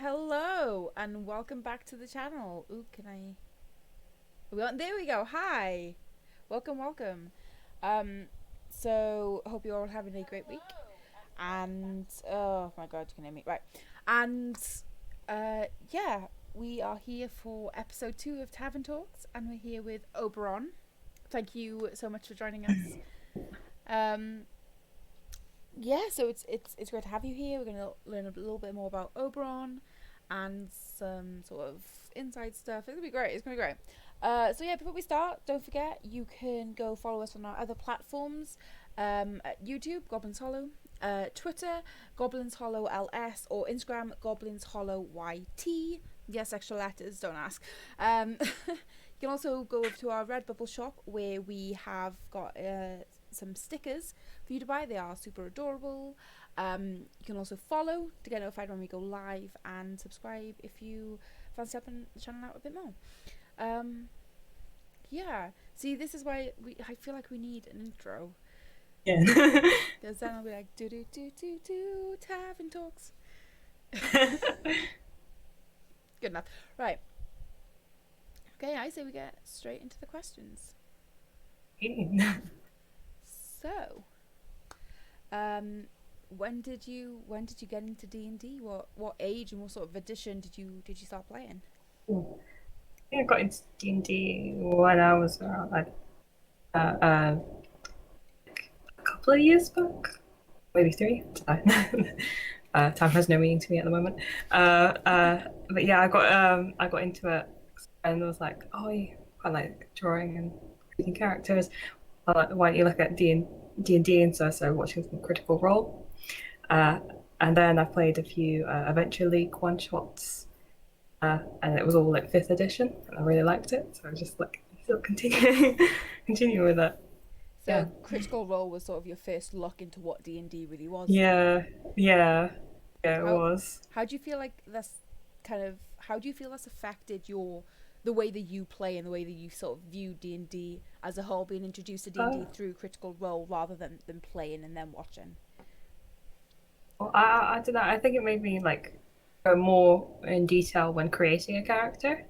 Hello and welcome back to the channel. Ooh, can I? There we go. Hi, welcome. Um, so hope you're all having a great week. And oh my God, you can hear me right. And yeah, we are here for episode 2 of Tavern Talks, and we're here with Oberon. Thank you so much for joining us. Um, yeah, so it's great to have you here. We're going to learn a little bit more about Oberon and some sort of inside stuff. It's gonna be great. It's gonna be great. So yeah, before we start, don't forget you can go follow us on our other platforms, at YouTube Goblins Hollow, Twitter Goblins Hollow LS, or Instagram Goblins Hollow YT. Yes, extra letters. Don't ask. You can also go over to our Redbubble shop where we have got some stickers for you to buy. They are super adorable. You can also follow to get notified when we go live, and subscribe if you fancy helping the channel out a bit more. Yeah. See, this is why I feel like we need an intro. Yeah. Because then I'll be like, do do do do do, Tavern Talks. Good enough. Right. Okay, I say we get straight into the questions. So, um, when did you get into D&D? What age and what sort of edition did you start playing? I got into D&D when I was around like a couple of years back, maybe three. Time has no meaning to me at the moment. But yeah, I got into it and was like, oh, I like drawing and creating characters. Why don't you look at D&D? And so I started watching some Critical Role. Uh, and then I played a few Adventure League one shots, and it was all like fifth edition, and I really liked it. So I was just like, still continue, continue with it. Yeah, So Critical Role was sort of your first look into what D&D really was then. yeah, yeah, yeah. It How was. how do you feel like that's how do you feel that's affected the way that you play and the way that you sort of view D&D as a whole, being introduced to Uh, D&D through Critical Role rather than playing and then watching? I don't know. I think it made me like go more in detail when creating a character.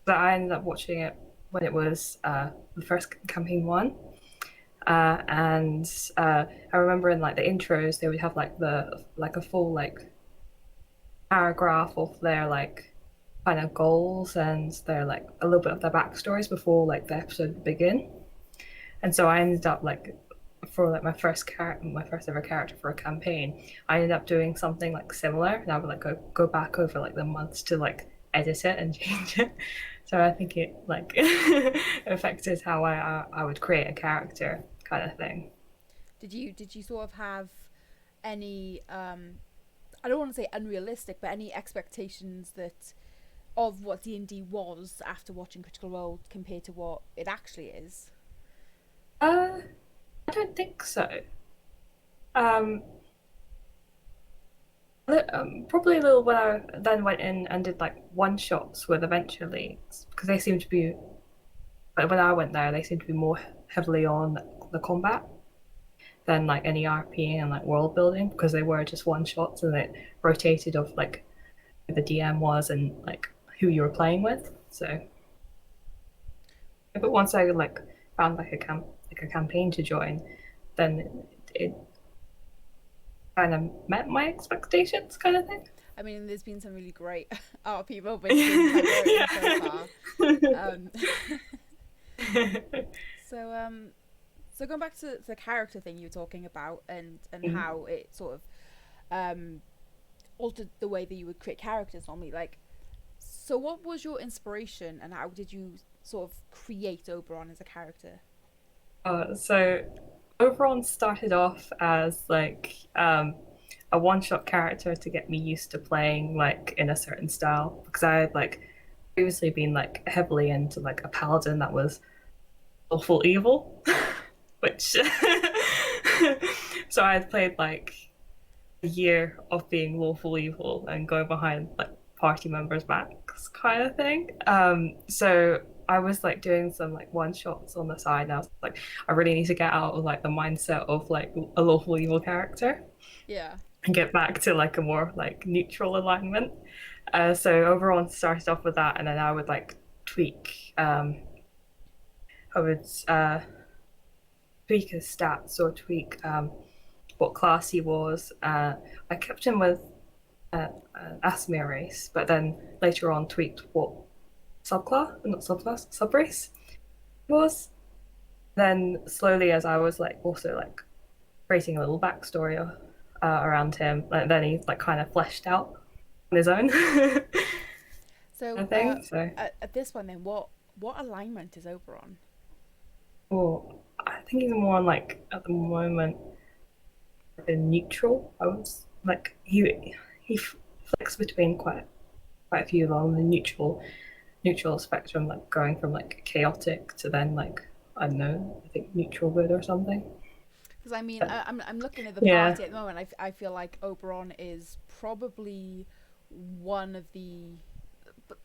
But I ended up watching it when it was the first campaign one. And I remember in like the intros they would have like a full like paragraph of their like kind of goals and their like a little bit of their backstories before like the episode would begin. And so I ended up like for like my first ever character for a campaign, I ended up doing something like similar, and I would like go back over like the months to like edit it and change it. So I think it like affected how I would create a character kind of thing. Did you sort of have any I don't want to say unrealistic, but any expectations that of what D&D was after watching Critical Role compared to what it actually is? Uh, I don't think so. Um, Probably a little when I then went in and did like one shots with Adventure Leagues because they seem to be. But when I went there, they seemed to be more heavily on the combat than like any RP and like world building because they were just one shots and it rotated of like who the DM was and like who you were playing with. So, but once I like found like a campaign to join, then it kind of met my expectations, kind of thing. I mean, there's been some really great art people, but it's been quite boring so far. Um, so so going back to the character thing you were talking about, and how it sort of um altered the way that you would create characters normally. Like, so what was your inspiration, and how did you sort of create Oberon as a character? So Oberon started off as like a one-shot character to get me used to playing like in a certain style because I had like previously been like heavily into like a paladin that was awful evil, which so I had played like a year of being lawful evil and going behind like party members' backs kind of thing. So I was like doing some like one shots on the side, and I was like, I really need to get out of like the mindset of like a lawful evil character. Yeah. and get back to like a more like neutral alignment. So Oberon started off with that, and then I would like tweak. I would tweak his stats or tweak what class he was. I kept him with an Asmir race, but then later on tweaked what not subclass, subrace he was. Then slowly, as I was like also like creating a little backstory around him, and then he like kind of fleshed out on his own. I So, think so. at this point, then, what alignment is Oberon? Well, I think he's more on like at the moment like a neutral. I was like he flicks between quite a few along the neutral spectrum, like going from like chaotic to then like I don't know, I think neutral good or something. Because I mean, But, I'm looking at the yeah. party at the moment. I feel like Oberon is probably one of the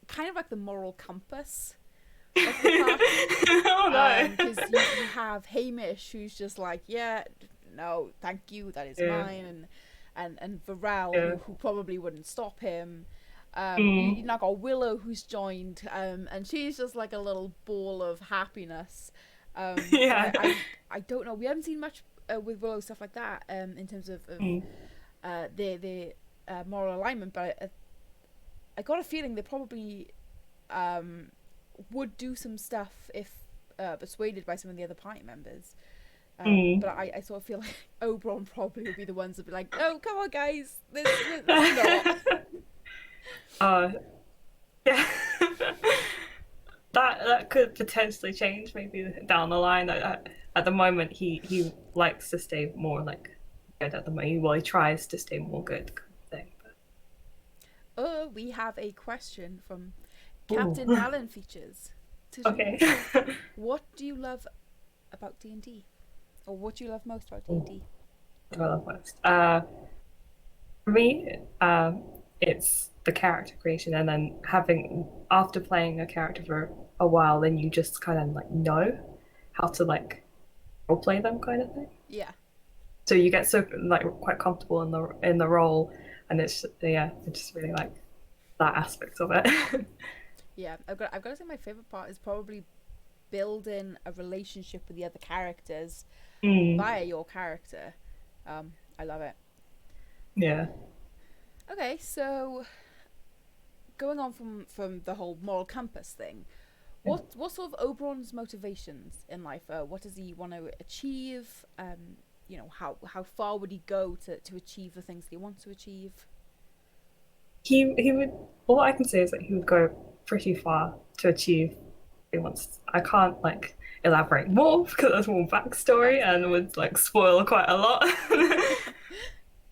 kind of like the moral compass of the Oh party. no. Because you have Hamish, who's just like, yeah, no, thank you, that is Yeah. mine, and Varel, Yeah. who probably wouldn't stop him. You Mm. now got Willow, who's joined, and she's just like a little ball of happiness. But Yeah. I don't know. We haven't seen much with Willow stuff like that in terms of Mm. the moral alignment. But I got a feeling they probably would do some stuff if persuaded by some of the other party members. But Mm. I sort of feel like Oberon probably would be the ones that be like, "Oh, come on, guys, this not." uh, yeah. That could potentially change maybe down the line. At the moment, he likes to stay more like good at the moment. Well, he tries to stay more good kind of thing. Oh, we have a question from But... Captain Ooh. Nallen features. Okay. What do you love about D&D? Or what do you love most about Ooh, D&D? development. For me, it's the character creation, and then having after playing a character for a while, then you just kind of like know how to like role play them, kind of thing. Yeah. So you get so like quite comfortable in the role, and it's yeah, I just really like that aspect of it. Yeah, I've got to say my favorite part is probably building a relationship with the other characters Mm, via your character. I love it. yeah. Okay, so going on from the whole moral compass thing, what sort of Oberon's motivations in life? What does he want to achieve? How far would he go to achieve the things that he wants to achieve? He would. All I can say is that he would go pretty far to achieve what he wants. I can't like elaborate more because there's more backstory and Backstory. would like spoil quite a lot.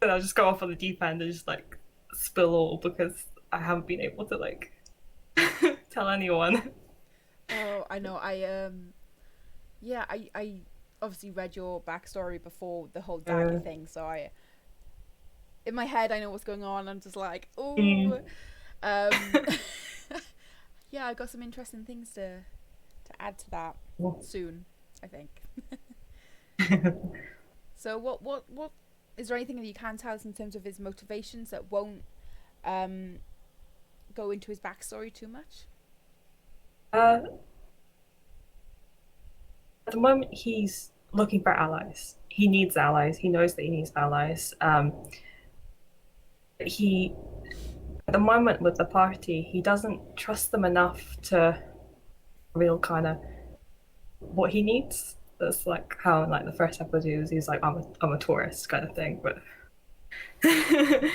Then I'll just go off on the deep end and just like spill all because I haven't been able to like tell anyone. Oh, I know. Yeah, I obviously read your backstory before the whole dagger Uh, thing, so I in my head I know what's going on. I'm just like, mm. oh, um, yeah, I got some interesting things to add to that soon. I think. So what is there anything that you can tell us in terms of his motivations that won't um go into his backstory too much? uh, at the moment, he's looking for allies. He needs allies. He knows that he needs allies. He at the moment with the party, he doesn't trust them enough to real kind of what he needs. That's like how in like the first episode he's like I'm a tourist kind of thing, but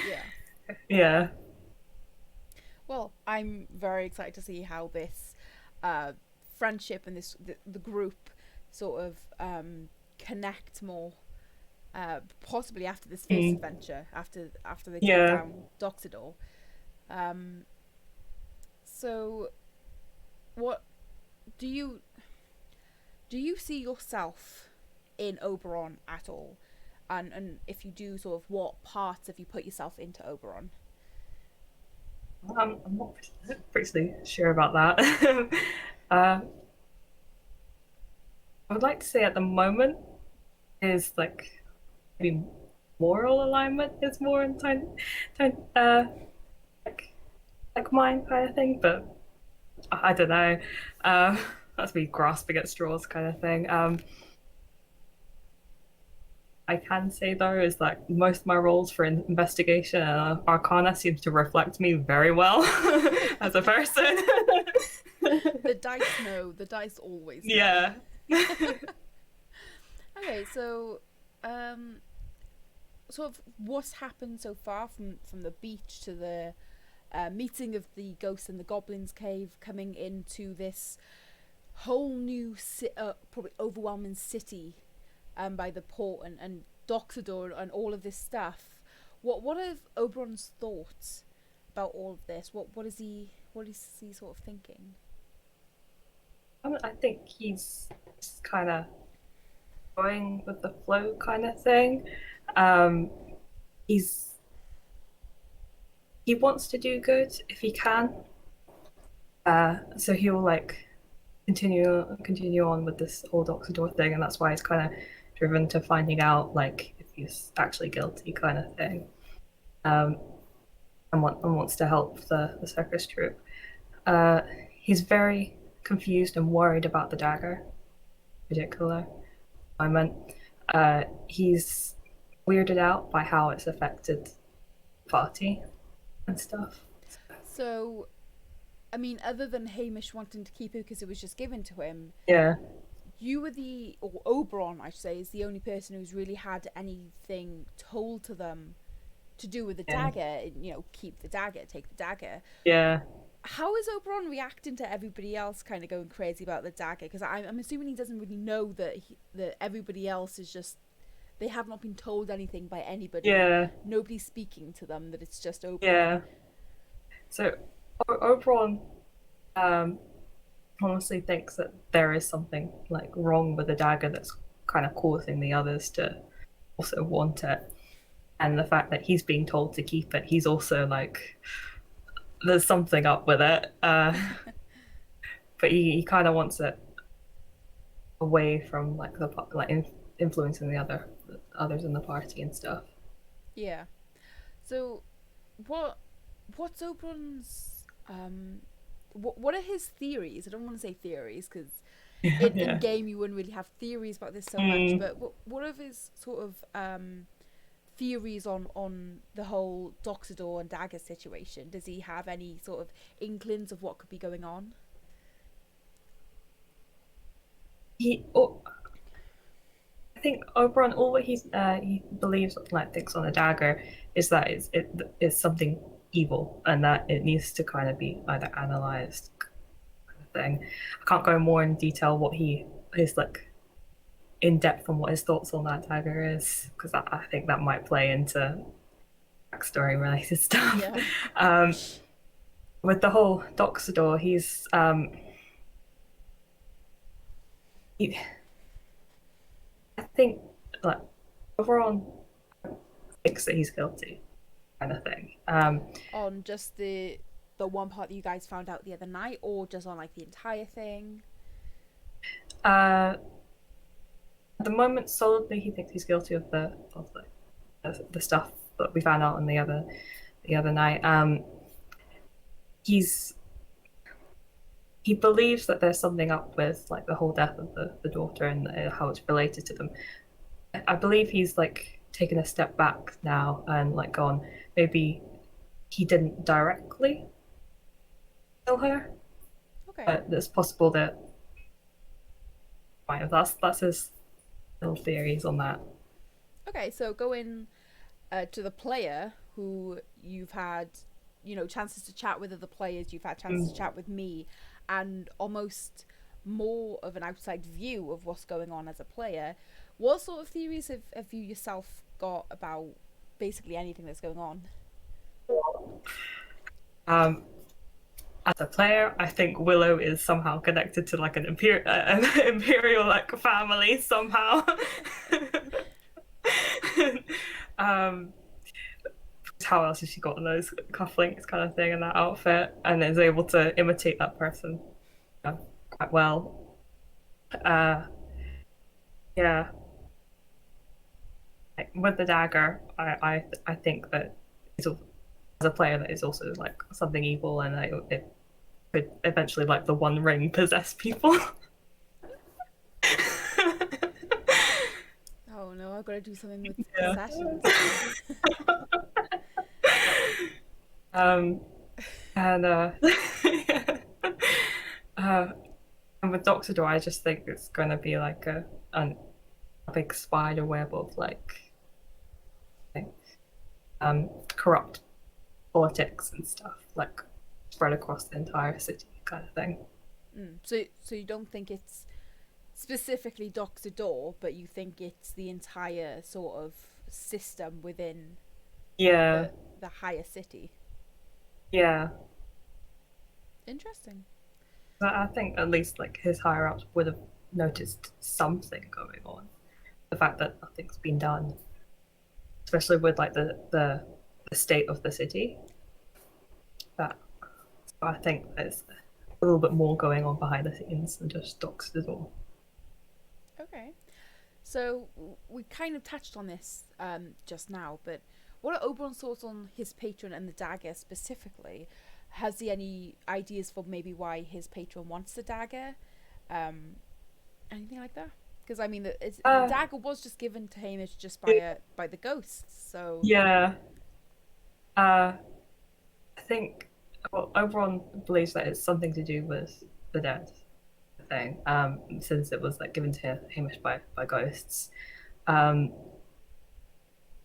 Yeah. yeah. Well, I'm very excited to see how this uh, friendship and the group sort of connect more. Possibly after this first Mm, adventure, after they take yeah. down Doxidor. Um, so, what do you see yourself in Oberon at all? And if you do, sort of what parts have you put yourself into Oberon? I'm not pretty sure about that. uh, I would like to say at the moment is like maybe moral alignment is more in like like mine kind of thing, but I don't know. Um, that's me grasping at straws kind of thing. I can say though is that most of my roles for investigation and Arcana seems to reflect me very well as a person. The dice know. The dice always know. Yeah. Okay, so um, sort of what's happened so far from the beach to the meeting of the ghosts in the goblins cave, coming into this whole new probably overwhelming city by the port and Doxador and all of this stuff. What are Oberon's thoughts about all of this? What is he sort of thinking? I think he's just kind of going with the flow kind of thing. Um, he's he wants to do good if he can. So he'll like continue on with this whole Doctor Door thing, and that's why he's kind of driven to finding out like if he's actually guilty, kind of thing. Um, and wants to help the circus troupe. Uh, he's very confused and worried about the dagger, in particular. I meant he's weirded out by how it's affected the party and stuff. So, I mean, other than Hamish wanting to keep it because it was just given to him, Yeah, you were or Oberon, I should say, is the only person who's really had anything told to them to do with the yeah, dagger. You know, keep the dagger, take the dagger. yeah. How is Oberon reacting to everybody else kind of going crazy about the dagger? Because I'm assuming he doesn't really know that everybody else is just, they have not been told anything by anybody. Yeah, Nobody's speaking to them. That it's just yeah. Oberon. So Oberon honestly thinks that there is something like wrong with the dagger that's kind of causing the others to also want it. And the fact that he's being told to keep it, he's also like, there's something up with it. But he kind of wants it away from like influencing the others in the party and stuff. Yeah. So, what what's Oberon's what are his theories? I don't want to say theories because in Yeah. game you wouldn't really have theories about this so much. Mm. But what are his sort of theories on the whole Doxador and Dagger situation? Does he have any sort of inklings of what could be going on? He, oh, I think Oberon, all that he believes, like thinks on the dagger, is that it is something evil and that it needs to kind of be either analyzed, kind of thing. I can't go more in detail what he is like in depth on what his thoughts on that dagger is because I think that might play into backstory related stuff. Yeah. um, with the whole Doxador, he, I think like overall thinks that he's guilty, kind of thing. On just the one part that you guys found out the other night, or just on like the entire thing? Uh, at the moment, solidly, he thinks he's guilty of the stuff that we found out on the other night. He's he believes that there's something up with like the whole death of the daughter and how it's related to them. I believe he's like taken a step back now and like gone, maybe he didn't directly kill her, Okay. but it's possible that might have. That's his little theories on that. Okay, so going to the player who you've had, you know, chances to chat with other players, you've had chances to Mm. chat with me, and almost more of an outside view of what's going on as a player. What sort of theories have you yourself got about basically anything that's going on? Um, as a player, I think Willow is somehow connected to like an imperial like family somehow. um, how else has she got those cufflinks kind of thing in that outfit, and is able to imitate that person quite well. Uh, yeah, like, with the dagger, I think that it's, as a player that is also like something evil, and it could eventually, like, the One Ring possess people. Oh no, I've got to do something with Yeah. possessions now. Um, and uh, and with Doctor Door, I just think it's going to be like a big spider web of like corrupt politics and stuff, like spread across the entire city, kind of thing. So you don't think it's specifically Doctor Door, but you think it's the entire sort of system within Yeah, the higher city. yeah. Interesting. But I think at least like his higher ups would have noticed something going on. The fact that nothing's been done, especially with like the state of the city. That I think there's a little bit more going on behind the scenes than just Doctor Door. Okay. So we kind of touched on this just now, but what are Oberon's thoughts on his patron and the dagger specifically? Has he any ideas for maybe why his patron wants the dagger? Anything like that? Because I mean, the Uh, dagger was just given to Hamish just by the ghosts. So yeah. Uh, I think, well, Oberon believes that it's something to do with the dead thing, since it was like given to Hamish by ghosts. Um,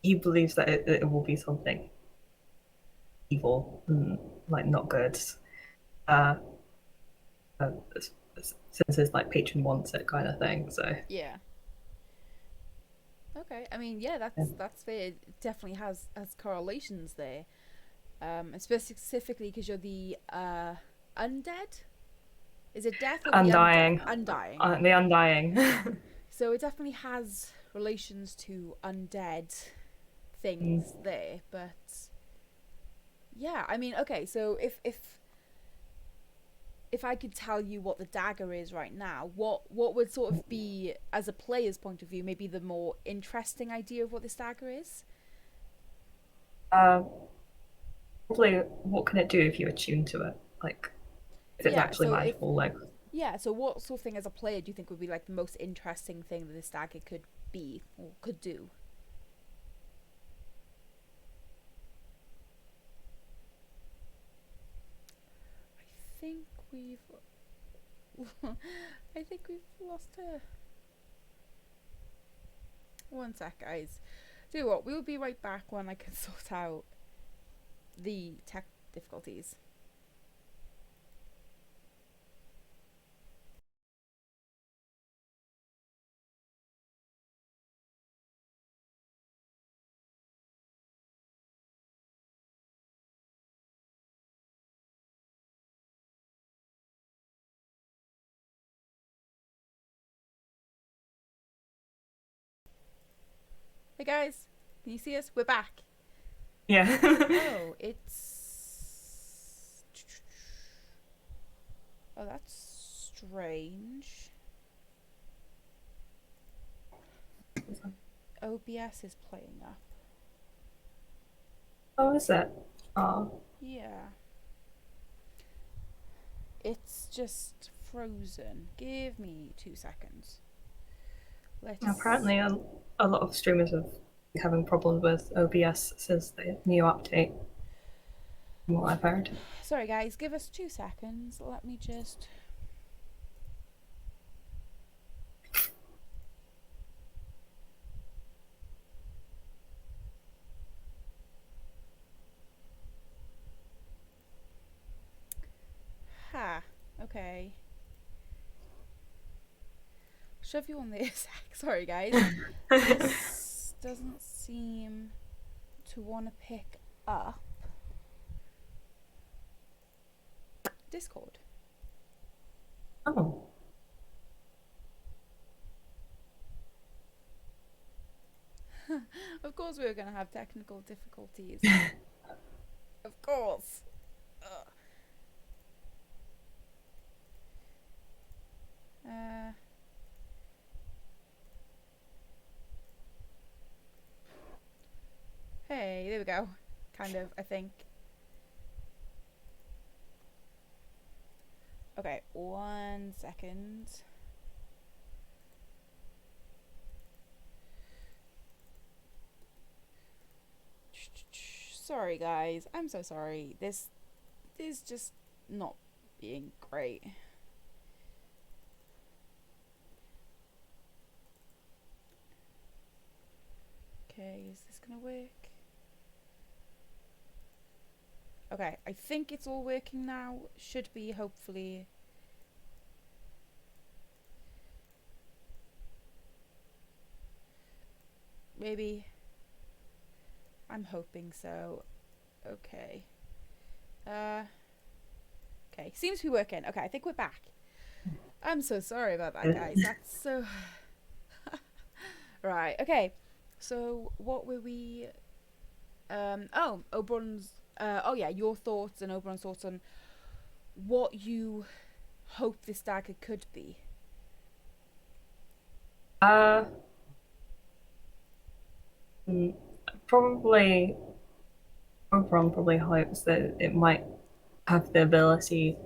he believes that it will be something evil, like not good. Uh, uh, since his like patron wants it, kind of thing. So yeah. Okay. I mean, yeah, yeah. that's fair. It definitely has correlations there. And specifically because you're the undead. Is it death or the Undying, undying? the undying. So it definitely has relations to undead Mm. things there, but yeah, I mean, okay, so if I could tell you what the dagger is right now, what would sort of be, as a player's point of view, maybe the more interesting idea of what this dagger is? Uh, Probably, what can it do if you attune to it? Like, if it's Yeah, actually so if magical, like. yeah, so what sort of thing as a player do you think would be like the most interesting thing that this dagger could be or could do? I think we've I think we've lost her. One sec, guys. Do you know what? We'll be right back when I can sort out the tech difficulties. Hey guys, can you see us? We're back. Yeah. Oh, it's. Oh, that's strange. OBS is playing up. Oh, is it? Oh. Yeah. It's just frozen. Give me 2 seconds. Let's. Apparently, a lot of streamers have been having problems with OBS since the new update, from what I've heard. Sorry, guys, give us 2 seconds. Let me just. Ha. Okay. Shove you on this. Sorry, guys. This doesn't seem to want to pick up Discord. Oh. Of course, we were going to have technical difficulties. Of course. Ugh. Uh, Hey, there we go. Kind of, I think. Okay, 1 second. Sorry, guys. I'm so sorry. This is just not being great. Okay, is this gonna work? Okay, I think it's all working now. Should be, hopefully. Maybe. I'm hoping so. Okay. Okay, seems to be working. Okay, I think we're back. I'm so sorry about that, guys. That's so... Right, okay. So, what were we... oh, Oberon's... oh, yeah, your thoughts and Oberon's thoughts on what you hope this dagger could be. Probably Oberon probably hopes that it might have the ability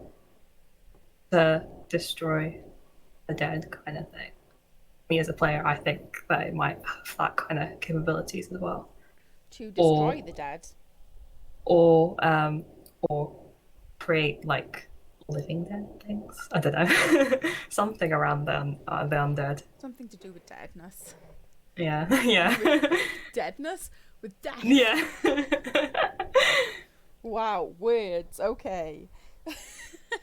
to destroy the dead kind of thing. Me as a player, I think that it might have that kind of capabilities as well. To destroy the dead? Or create like living dead things. I don't know. Something around the undead. Something to do with deadness. Yeah, yeah. Deadness? With death? Yeah. Wow, words. Okay.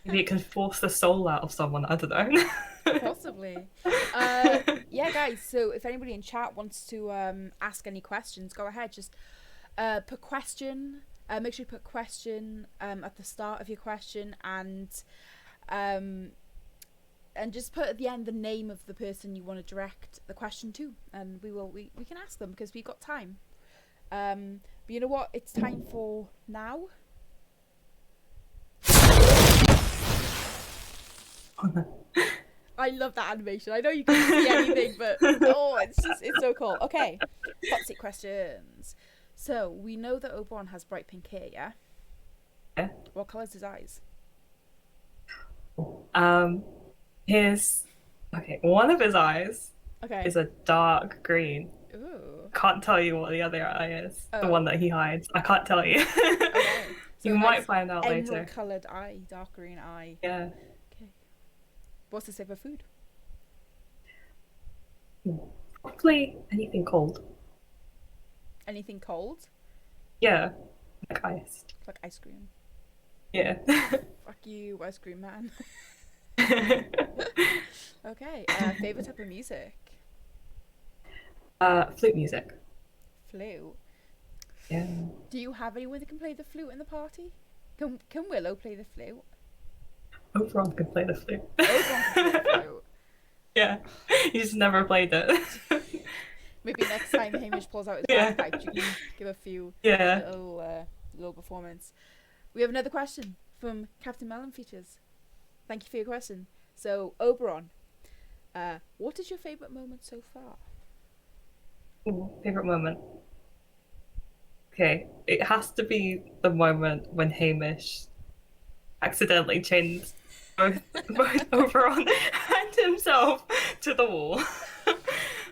Maybe it can force the soul out of someone. I don't know. Possibly. Yeah, guys. So if anybody in chat wants to ask any questions, go ahead. Just put question. Make sure you put question at the start of your question, and just put at the end the name of the person you want to direct the question to, and we can ask them because we've got time. But you know what? It's time for now. I love that animation. I know you can't see anything, but oh, it's so cool. Okay, hot seat questions. So we know that Oberon has bright pink hair, yeah? Yeah. What colour's his eyes? One of his eyes Okay. is a dark green. Ooh. Can't tell you what the other eye is. Oh. The one that he hides. I can't tell you. Okay. So you might find out later. Emerald coloured eye, dark green eye. Yeah. Okay. What's his favourite food? Probably anything cold. Anything cold? Yeah. Like ice. Like ice cream. Yeah. Fuck you, ice cream man. Okay. Favourite type of music? Flute music. Flute. Yeah. Do you have anyone that can play the flute in the party? Can Willow play the flute? Oberon can play the flute. Oberon can play the flute. Yeah. He's never played it. Maybe next time Hamish pulls out his bagpipe, you can give a few little performance. We have another question from Captain Melon Features. Thank you for your question. So, Oberon, what is your favourite moment so far? Ooh, favorite moment. Okay, it has to be the moment when Hamish accidentally chained both Oberon and himself to the wall.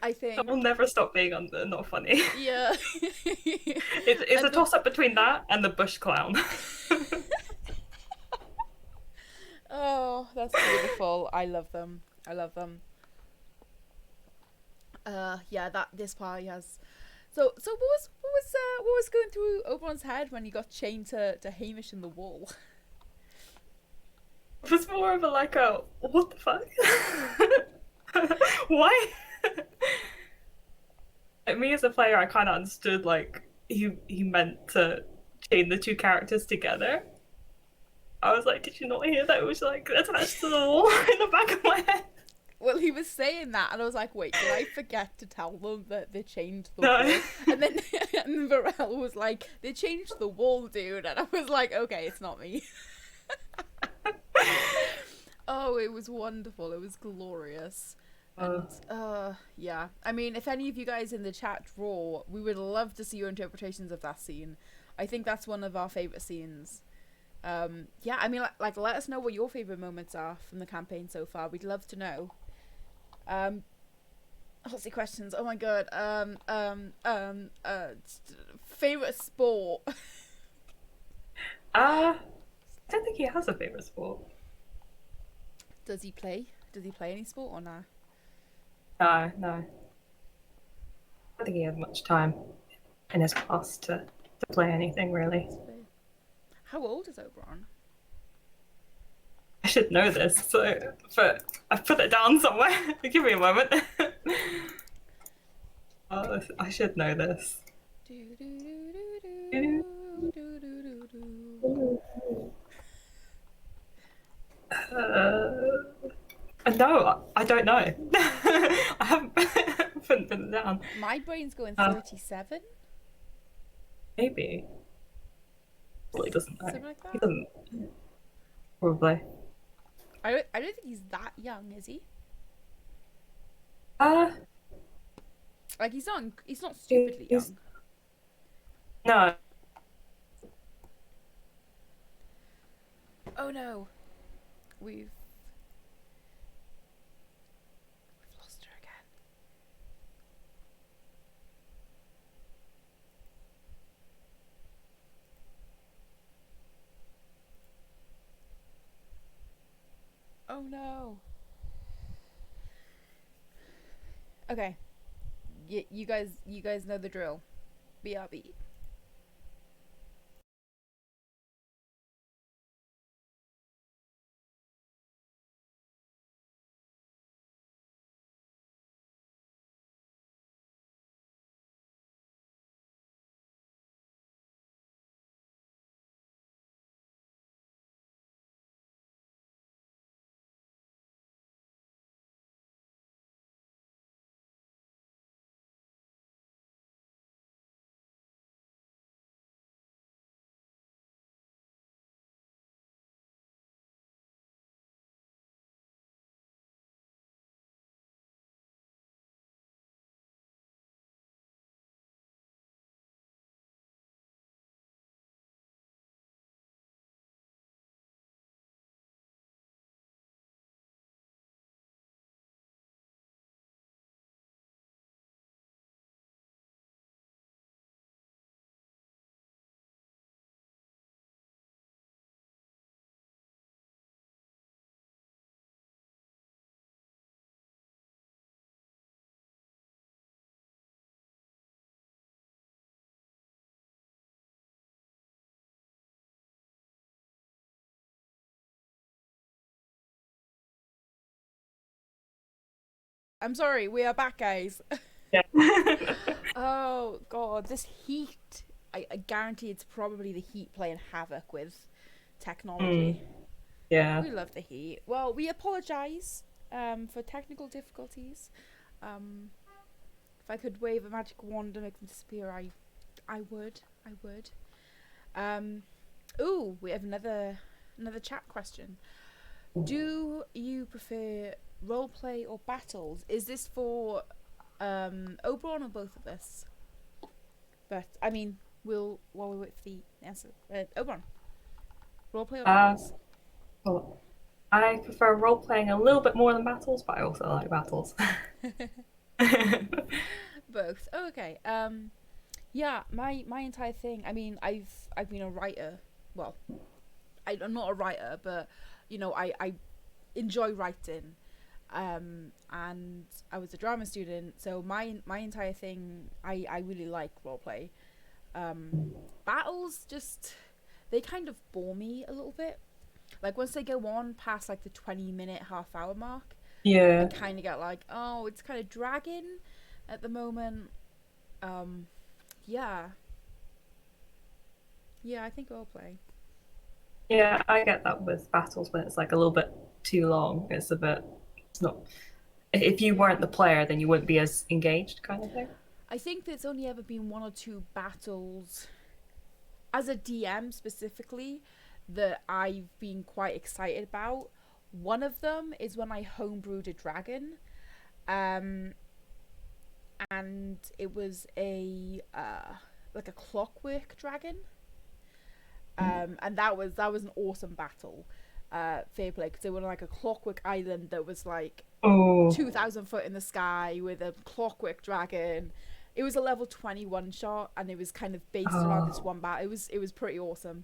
I think that will never stop being not funny. Yeah. It's a toss-up between that and the bush clown. Oh, that's beautiful. I love them. Yeah, this party has. So what was going through Oberon's head when he got chained to Hamish in the wall? It was more of a what the fuck? Why? Me as a player, I kind of understood he meant to chain the two characters together. I was like, did you not hear that? It was attached to the wall in the back of my head. Well, he was saying that, and I was like, wait, did I forget to tell them that they changed the wall? And then Varel was like, they changed the wall, dude. And I was like, okay, it's not me. Oh, it was wonderful. It was glorious. Uh, And yeah, I mean, if any of you guys in the chat draw, we would love to see your interpretations of that scene. I think that's one of our favorite scenes. Yeah, I mean, like let us know what your favorite moments are from the campaign so far. We'd love to know. Lots of questions. Oh my god. Favorite sport. I don't think he has a favorite sport. Does he play? Does he play any sport or not? No, no. I don't think he had much time in his past to play anything really. How old is Oberon? I should know this, so but I've put it down somewhere. Give me a moment. Oh, I should know this. No, I don't know. I haven't put it down. My brain's going 37. Maybe. Well, he doesn't know. Something like He that. doesn't. Probably. I don't think he's that young, is he? Uh, Like he's not stupidly young. No. Oh no. We've lost her again. Oh no. Okay. You guys know the drill. BRB. I'm sorry, we are back, guys. Yeah. Oh god, this heat. I guarantee it's probably the heat playing havoc with technology. Yeah. We love the heat. Well, we apologise for technical difficulties. If I could wave a magic wand and make them disappear, I would. I would. Ooh, we have another chat question. Do you prefer roleplay or battles? Is this for Oberon or both of us? But I mean, while we wait for the answer, Oberon, roleplay or battles? Well, I prefer role playing a little bit more than battles, but I also like battles. Both. Oh, okay. Yeah, my entire thing. I mean, I've been a writer. Well, I'm not a writer, but you know, I enjoy writing. And I was a drama student, so my entire thing, I really like roleplay. Battles just, they kind of bore me a little bit. Like once they go on past like the 20-minute half-hour mark, I Yeah. kind of get like, oh, it's kind of dragging at the moment. Um, yeah, yeah, I think roleplay. Yeah, I get that with battles when it's like a little bit too long. It's not. If you weren't the player, then you wouldn't be as engaged, kind of thing. I think there's only ever been one or two battles as a DM specifically that I've been quite excited about. One of them is when I homebrewed a dragon. um, and it was a like a clockwork dragon. And that was an awesome battle. Fair play, because they were like a clockwork island that was like Oh, 2,000 foot in the sky with a clockwork dragon. It was a level 21 shot, and it was kind of based around this oh, one battle. It was pretty awesome.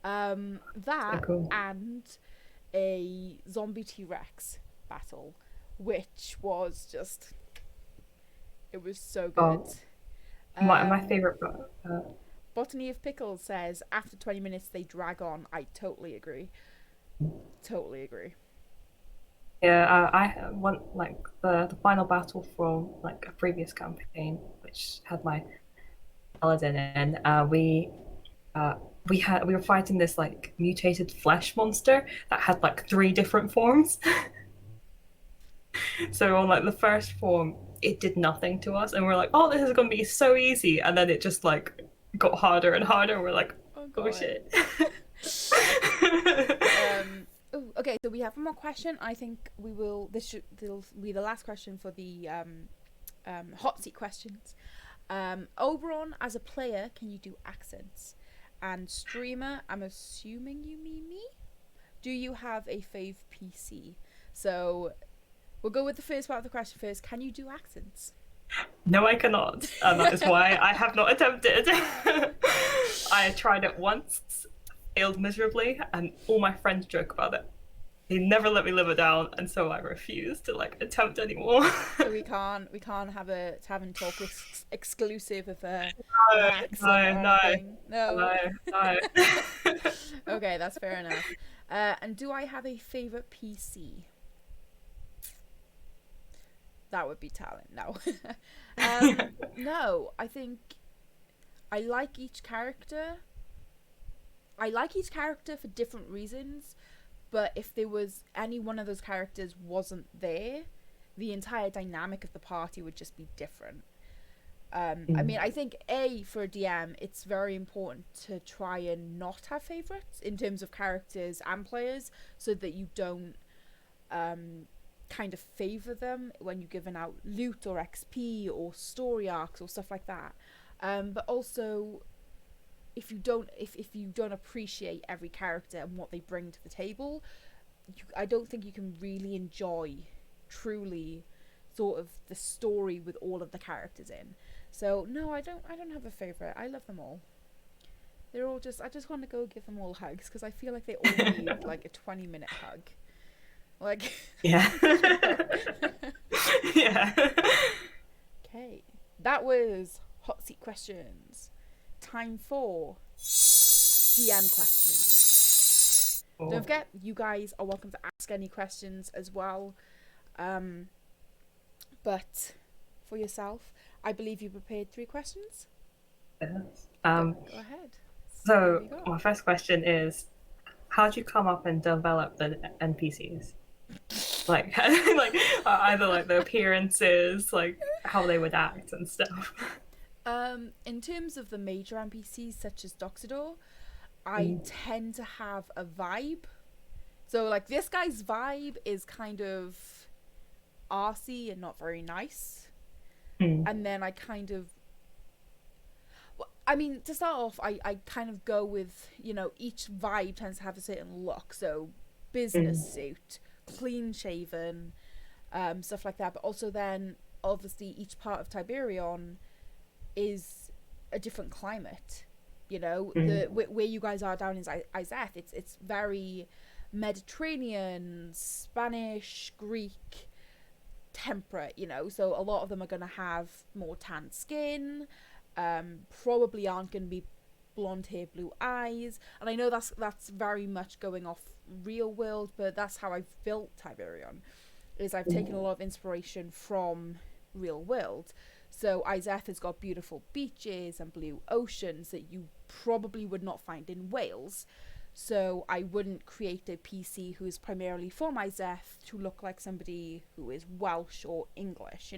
so That cool. and a zombie T-Rex battle, which was just, it was so good. Oh, my Um, favorite. Botany of Pickles says after 20 minutes they drag on. I totally agree. Totally agree. Yeah, I want like the final battle from like a previous campaign, which had my paladin in. Uh, we were fighting this like mutated flesh monster that had like three different forms. So on like the first form, it did nothing to us, and we're like, "Oh, this is gonna be so easy," and then it just like got harder and harder. And we're like, Oh "Oh god. shit!" Ooh, okay, so we have one more question. I think we will. This will be the last question for the hot seat questions. Oberon, as a player, can you do accents? And streamer, I'm assuming you mean me. Do you have a fave PC? So we'll go with the first part of the question first. Can you do accents? No, I cannot, and that is why I have not attempted. I tried it once, failed miserably, and all my friends joke about it. They never let me live it down, and so I refuse to like attempt anymore. So we can't have a Tavern Talk exclusive of No, an accent no, or no, anything. No. no, no. Okay, that's fair enough. And do I have a favorite PC? That would be talent. No. No. I think I like each character. I like each character for different reasons, but if there was any one of those characters wasn't there, the entire dynamic of the party would just be different. I mean, I think for a DM, it's very important to try and not have favorites in terms of characters and players, so that you don't kind of favor them when you're giving out loot or XP or story arcs or stuff like that. But also, if you don't appreciate every character and what they bring to the table, I don't think you can really enjoy truly sort of the story with all of the characters in. So no, I don't have a favorite. I love them all. They're all just, I just want to go give them all hugs because I feel like they all need like a 20-minute hug. Like Yeah. you know. Yeah. Okay. That was hot seat questions. Time for DM questions. Don't forget, you guys are welcome to ask any questions as well. But for yourself, I believe you prepared 3 questions. Yes. Go ahead. Here So we go. my first question is, how do you come up and develop the NPCs? Like, like either like the appearances, like how they would act and stuff. In terms of the major NPCs such as Doxidor, I tend to have a vibe. So like this guy's vibe is kind of arsey and not very nice. And then I kind of, I mean, to start off, I kind of go with, each vibe tends to have a certain look. So business suit, clean shaven, stuff like that. But also then, obviously, each part of Tiberion is a different climate. Where you guys are down in Izeth, it's very Mediterranean, Spanish, Greek, temperate. So a lot of them are going to have more tan skin. Probably aren't going to be blonde hair, blue eyes, and I know that's very much going off real world, but that's how I've built Tiberion. Is I've taken a lot of inspiration from real world. So Izeth has got beautiful beaches and blue oceans that you probably would not find in Wales. So I wouldn't create a PC who is primarily from Izeth to look like somebody who is Welsh or English,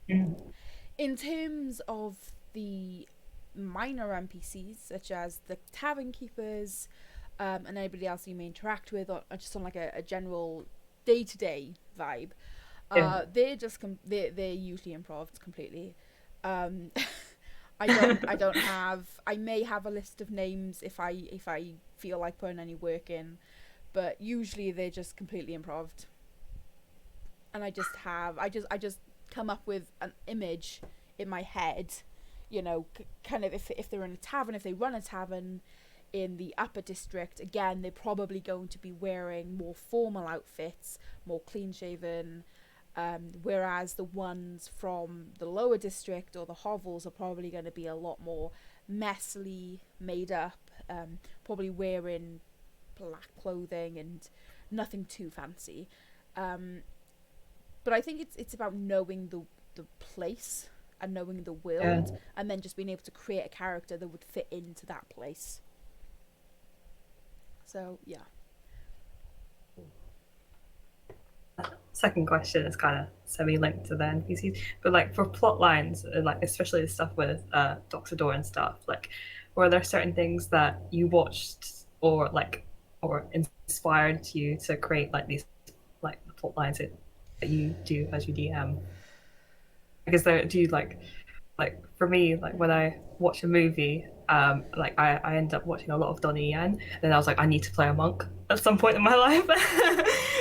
In terms of the minor NPCs, such as the tavern keepers, and anybody else you may interact with, or just on like a general day-to-day vibe, Yeah. They're usually improv completely. Um, I may have a list of names if I feel like putting any work in, but usually they're just completely improv. And I just come up with an image in my head, kind of if they're in a tavern, if they run a tavern in the upper district, again they're probably going to be wearing more formal outfits, more clean shaven. Whereas the ones from the lower district or the hovels are probably going to be a lot more messily made up, probably wearing black clothing and nothing too fancy. Um, but I think it's about knowing the place and knowing the Yeah. world, and then just being able to create a character that would fit into that place. So yeah. Second question is kind of semi-linked to the NPCs, but like for plot lines, like especially the stuff with Doxador and stuff, like were there certain things that you watched or inspired you to create like these like the plot lines that you do as you DM? Because there do you like for me, like when I watch a movie, like I end up watching a lot of Donnie Yen, then I was like, I need to play a monk at some point in my life.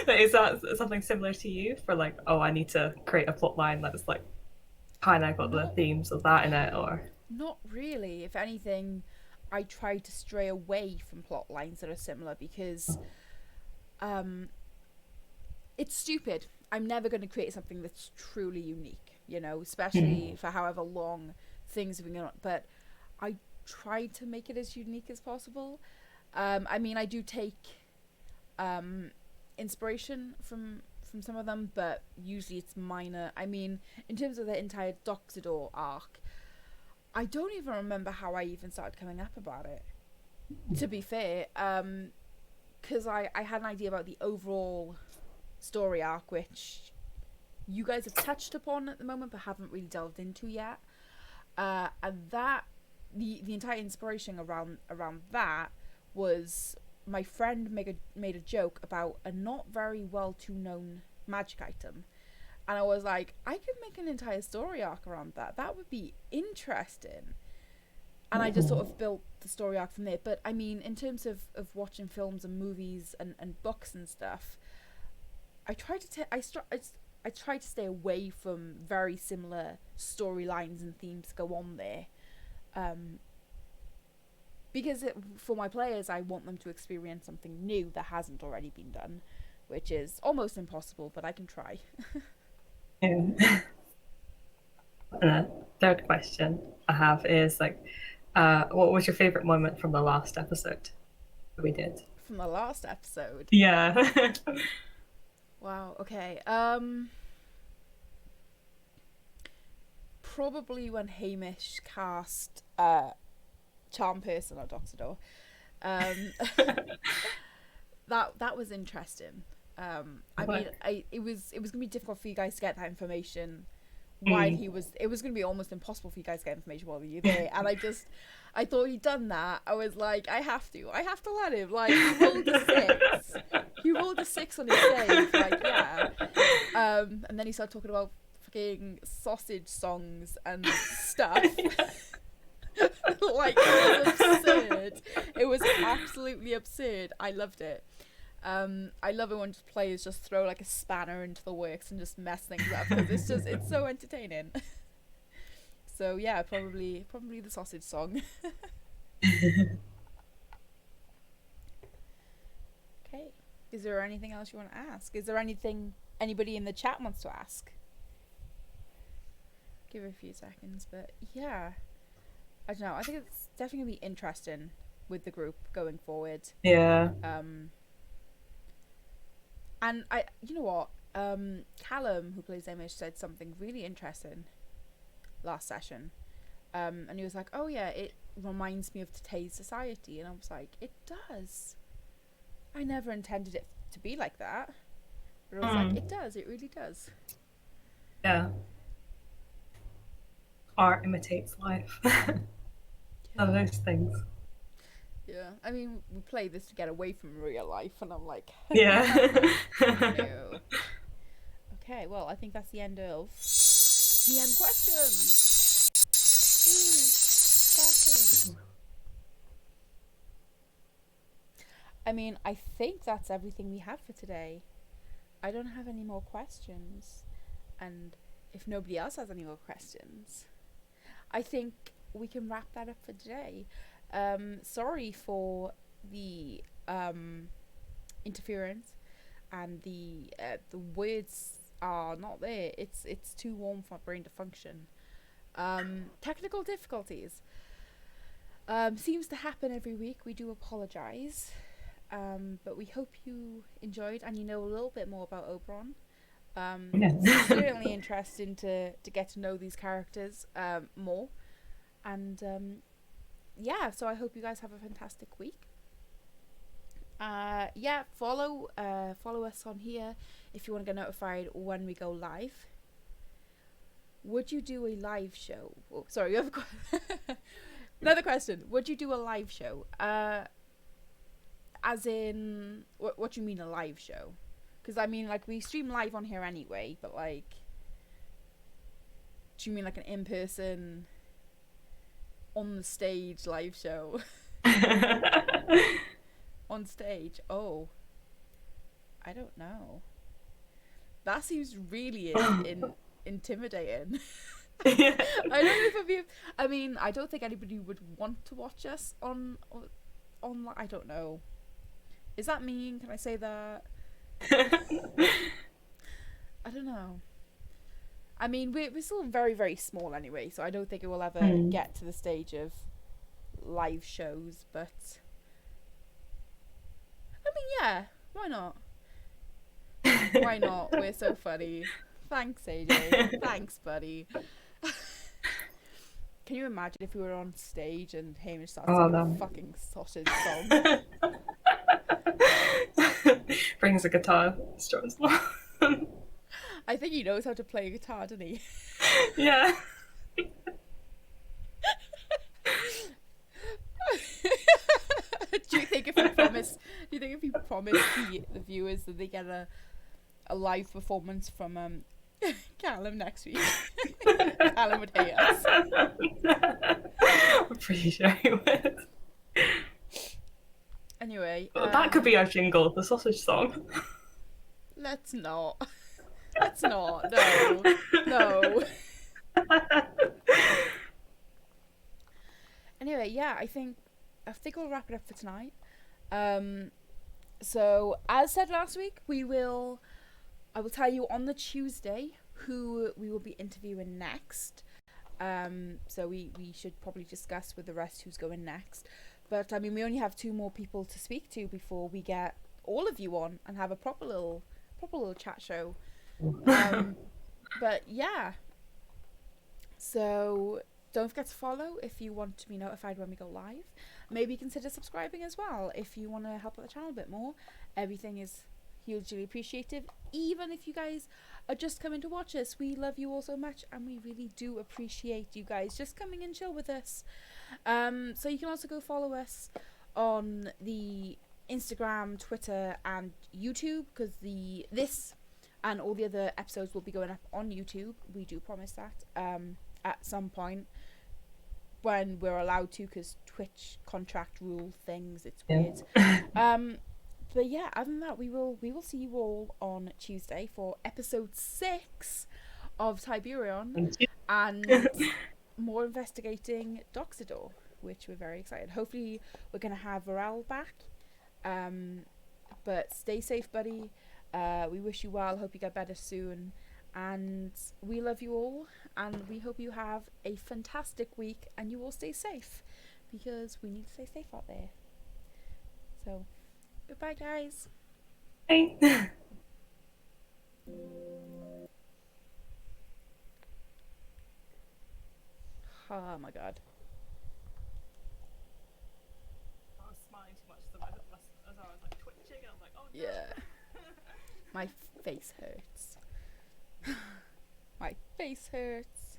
Is that something similar to you for like, oh, I need to create a plot line that's like kind of got the Not themes of that in it, or not really. If anything, I try to stray away from plot lines that are similar because um it's stupid. I'm never going to create something that's truly unique, especially for however long things have been going on. But I try to make it as unique as possible. I mean, I do take inspiration from some of them, but usually it's minor. I mean, in terms of the entire Doxador arc, I don't even remember how I even started coming up about it. To be fair, because I had an idea about the overall story arc, which you guys have touched upon at the moment but haven't really delved into yet. And that the entire inspiration around that was my friend made a joke about a not very well to known magic item, and I was like, I could make an entire story arc around that. That would be interesting. And I just sort of built the story arc from there. But I mean, in terms of watching films and movies and books and stuff, I try to I try to stay away from very similar storylines and themes to go on there, because for my players, I want them to experience something new that hasn't already been done, which is almost impossible, but I can try. yeah. And the third question I have is like, what was your favorite moment from the last episode that we did? From the last episode. Yeah. Wow. Okay. Probably when Hamish cast Charm Person on Doxador. That was interesting. I mean, it was gonna be difficult for you guys to get that information while he was. It was gonna be almost impossible for you guys to get information while you were there. And I thought he'd done that. I was like, I have to let him. Like, he rolled a 6. He rolled a 6 on his save. Like, yeah. And then he started talking about fucking sausage songs and stuff. Like, it was absurd. It was absolutely absurd. I loved it. I love it when just players just throw like a spanner into the works and just mess things up, because it's so entertaining. So yeah, probably the sausage song. Okay. Is there anything else you want to ask? Is there anything anybody in the chat wants to ask? Give it a few seconds, but yeah. I don't know. I think it's definitely gonna be interesting with the group going forward. Yeah. And you know what? Callum, who plays Amish, said something really interesting last session. And he was like, "Oh yeah, it reminds me of today's society," and I was like, "It does." I never intended it to be like that, but I was like, "It does. It really does." Yeah. Art imitates life. One of those things. Yeah, I mean, we play this to get away from real life, and I'm like, Yeah. no. Okay, well, I think that's the end of DM questions. Ooh, I mean, I think that's everything we have for today. I don't have any more questions. And if nobody else has any more questions, I think we can wrap that up for today. Sorry for the interference, and the words are not there. It's too warm for my brain to function. Technical difficulties seems to happen every week. We do apologise, but we hope you enjoyed and you know a little bit more about Oberon. It's certainly interesting to get to know these characters more, and yeah, so I hope you guys have a fantastic week. Yeah, follow us on here if you want to get notified when we go live. Would you do a live show? Oh, sorry, you have another question. Would you do a live show? As in, what do you mean a live show? Because I mean, like, we stream live on here anyway, but like, do you mean like an in-person, on the stage live show? On stage? Oh, I don't know. That seems really intimidating. I don't know if it'd be. I mean, I don't think anybody would want to watch us on. I don't know. Is that mean? Can I say that? I don't know. I mean, we're still very, very small anyway, so I don't think it will ever get to the stage of live shows, but I mean, yeah, why not? Why not? We're so funny. Thanks, AJ. Thanks, buddy. Can you imagine if we were on stage and Hamish started singing a fucking sausage song? Brings a guitar, strums. I think he knows how to play a guitar, doesn't he? Yeah. Do you think if we promise the viewers that they get a live performance from Callum next week, Callum would hate us? I'm pretty sure he would. Anyway, that could be our jingle, the sausage song. Let's not. Let's not. No. No. Anyway, yeah, I think we'll wrap it up for tonight. So as said last week, I will tell you on the Tuesday who we will be interviewing next. So we should probably discuss with the rest who's going next. But I mean, we only have 2 more people to speak to before we get all of you on and have a proper little chat show. But yeah. So don't forget to follow if you want to be notified when we go live. Maybe consider subscribing as well if you want to help out the channel a bit more. Everything is hugely appreciated. Even if you guys are just coming to watch us, we love you all so much and we really do appreciate you guys just coming and chill with us. So you can also go follow us on the Instagram, Twitter and YouTube, because this and all the other episodes will be going up on YouTube. We do promise that at some point when we're allowed to, because Twitch contract rule things, it's weird. But yeah, other than that, we will see you all on Tuesday for episode 6 of Tiberion and more investigating Doxidor, which we're very excited. Hopefully we're gonna have Varel back. But stay safe, buddy. We wish you well. Hope you get better soon. And we love you all. And we hope you have a fantastic week. And you all stay safe. Because we need to stay safe out there. So, goodbye, guys. Bye. Oh my god. I was smiling too much, so as I was like twitching, I was like, oh no. Yeah. My face hurts. My face hurts.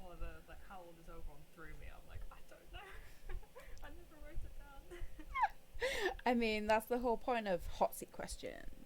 Or the howl is over on through me. I'm like, I don't know. I never wrote it down. I mean, that's the whole point of hot seat questions.